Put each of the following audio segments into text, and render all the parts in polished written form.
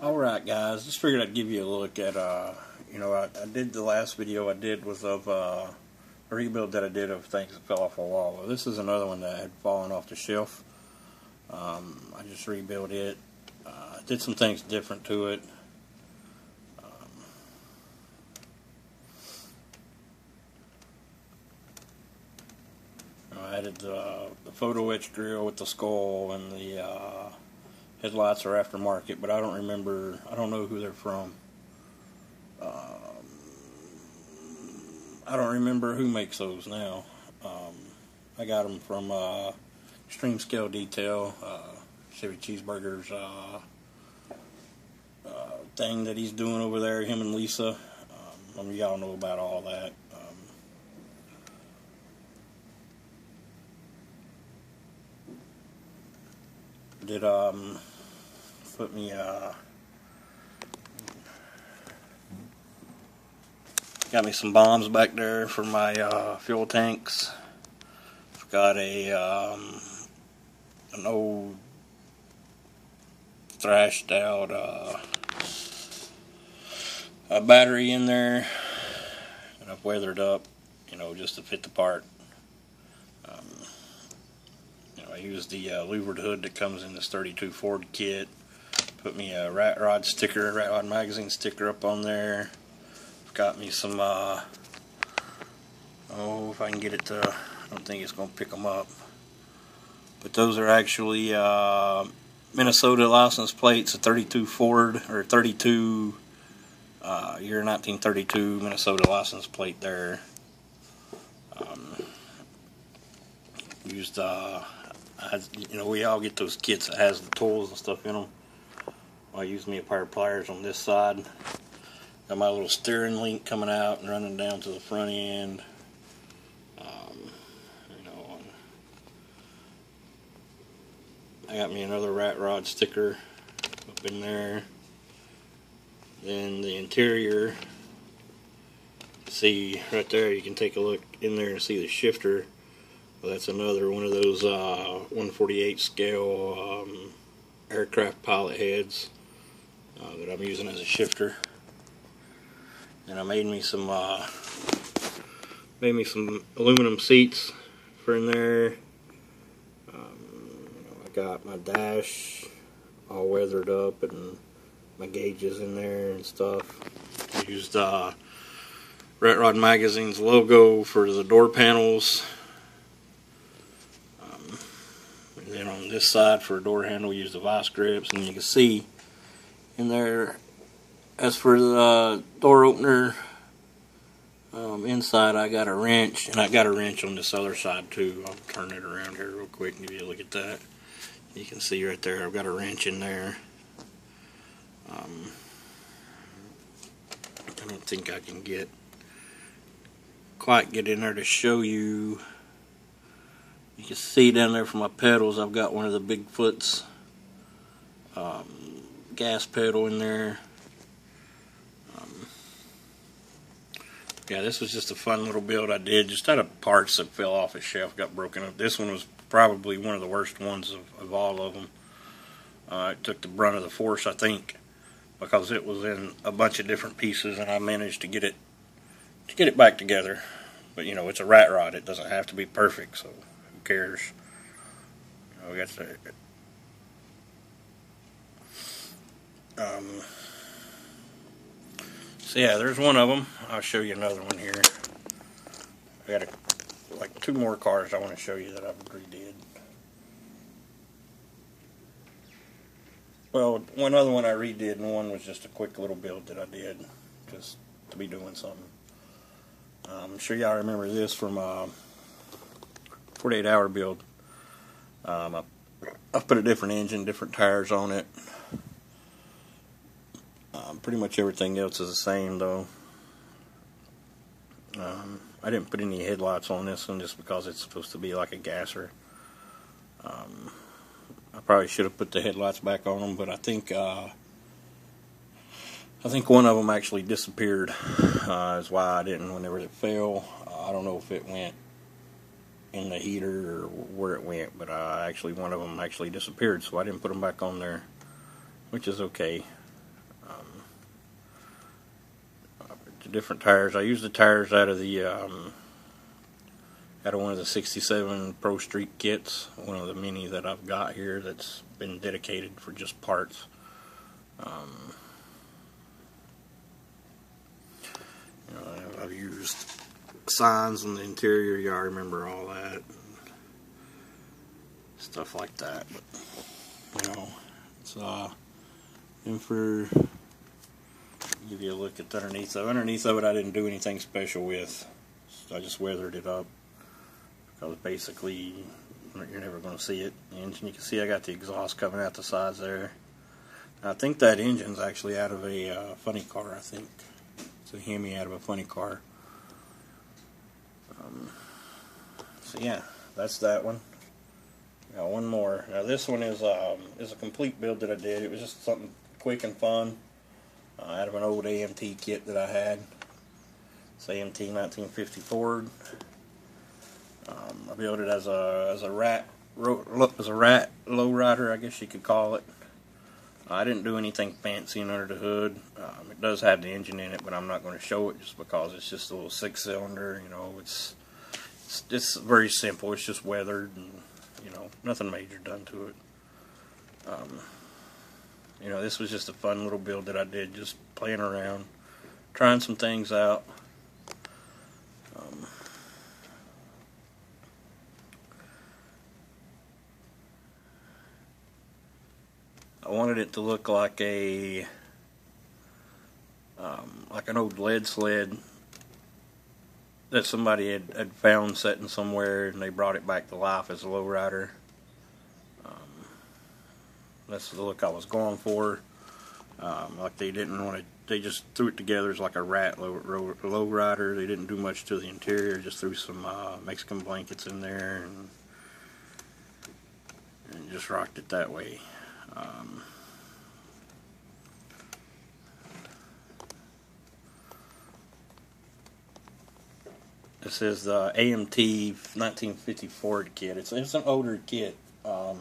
Alright guys, just figured I'd give you a look at, I did the last video I did was of a rebuild that I did of things that fell off a wall. Well, this is another one that had fallen off the shelf. I just rebuilt it, did some things different to it. I added the photo etch grill with the skull, and the headlights are aftermarket, but I don't know who they're from. I don't remember who makes those now. I got them from Extreme Scale Detail, Chevy Cheeseburger's thing that he's doing over there, him and Lisa. Y'all know about all that. Put me got me some bombs back there for my fuel tanks. I've got an old thrashed out a battery in there, and I've weathered up, just to fit the part. I used the louvered hood that comes in this 32 Ford kit. Put me a rat rod magazine sticker up on there. I've got me some, if I can get it to, I don't think it's going to pick them up. But those are actually Minnesota license plates, a 32 Ford, or 32, year 1932 Minnesota license plate there. Used, we all get those kits that has the tools and stuff in them. I used me a pair of pliers on this side. Got my little steering link coming out and running down to the front end. I got me another rat rod sticker up in there. Then the interior, see right there, you can take a look in there and see the shifter. Well, that's another one of those 1/48 scale aircraft pilot heads that I'm using as a shifter. And I made me some aluminum seats for in there. I got my dash all weathered up and my gauges in there and stuff. I used Rat Rod Magazine's logo for the door panels. And then on this side for a door handle, we used the vice grips, and you can see in there. As for the door opener, inside I got a wrench, and I got a wrench on this other side too. I'll turn it around here real quick and give you a look at that. You can see right there I've got a wrench in there. I don't think I can quite get in there to show you. You can see down there for my pedals, I've got one of the Bigfoot's gas pedal in there. Yeah, this was just a fun little build I did, just out of parts that fell off a shelf, got broken up. This one was probably one of the worst ones of all of them. It took the brunt of the force, I think, because it was in a bunch of different pieces, and I managed to get it back together. But it's a rat rod; it doesn't have to be perfect, so who cares? We got the so yeah, there's one of them. I'll show you another one here. I got like two more cars I want to show you that I've redid. Well, one other one I redid, and one was just a quick little build that I did just to be doing something. I'm sure y'all remember this from 48 Hour build. I put a different engine, different tires on it. Pretty much everything else is the same though. I didn't put any headlights on this one just because it's supposed to be like a gasser. I probably should have put the headlights back on them, but I think one of them actually disappeared. Is why I didn't whenever it fell. I don't know if it went in the heater or where it went, but one of them actually disappeared, so I didn't put them back on there, which is okay. the different tires. I use the tires out of the one of the 67 Pro Street kits, one of the many that I've got here that's been dedicated for just parts. I've used signs on the interior. Y'all remember all that stuff like that. But it's and for give you a look at the underneath. So underneath of it, I didn't do anything special with. I just weathered it up because basically you're never going to see it. The engine, you can see I got the exhaust coming out the sides there. I think that engine's actually out of a funny car. I think it's a Hemi out of a funny car. So yeah, that's that one. Got one more. Now this one is a complete build that I did. It was just something quick and fun out of an old AMT kit that I had. It's AMT 1950 Ford. I built it as a rat lowrider, I guess you could call it. I didn't do anything fancy under the hood. It does have the engine in it, but I'm not going to show it just because it's just a little 6-cylinder. It's very simple. It's just weathered, and nothing major done to it. This was just a fun little build that I did, just playing around, trying some things out. I wanted it to look like an old lead sled that somebody had found sitting somewhere, and they brought it back to life as a lowrider. That's the look I was going for. Like they didn't want to. They just threw it together as like a rat lowrider. They didn't do much to the interior. Just threw some Mexican blankets in there and just rocked it that way. This is the AMT 1950 Ford kit. It's an older kit. I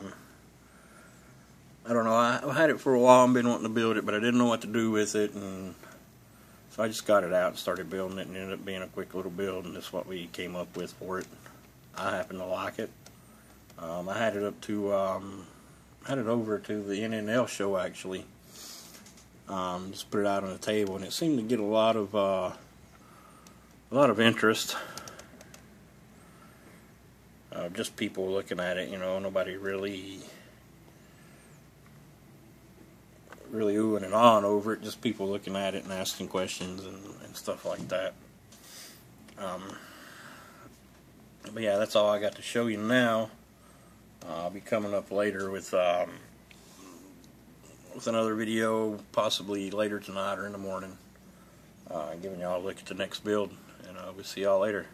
don't know. I had it for a while and been wanting to build it, but I didn't know what to do with it, and so I just got it out and started building it, and it ended up being a quick little build, and that's what we came up with for it. I happen to like it. I had it up to had it over to the NNL show actually. Just put it out on the table, and it seemed to get a lot of interest. Just people looking at it, nobody really oohing and ahhing over it. Just people looking at it and asking questions and stuff like that. But yeah, that's all I got to show you now. I'll be coming up later with another video, possibly later tonight or in the morning, giving y'all a look at the next build, and we'll see y'all later.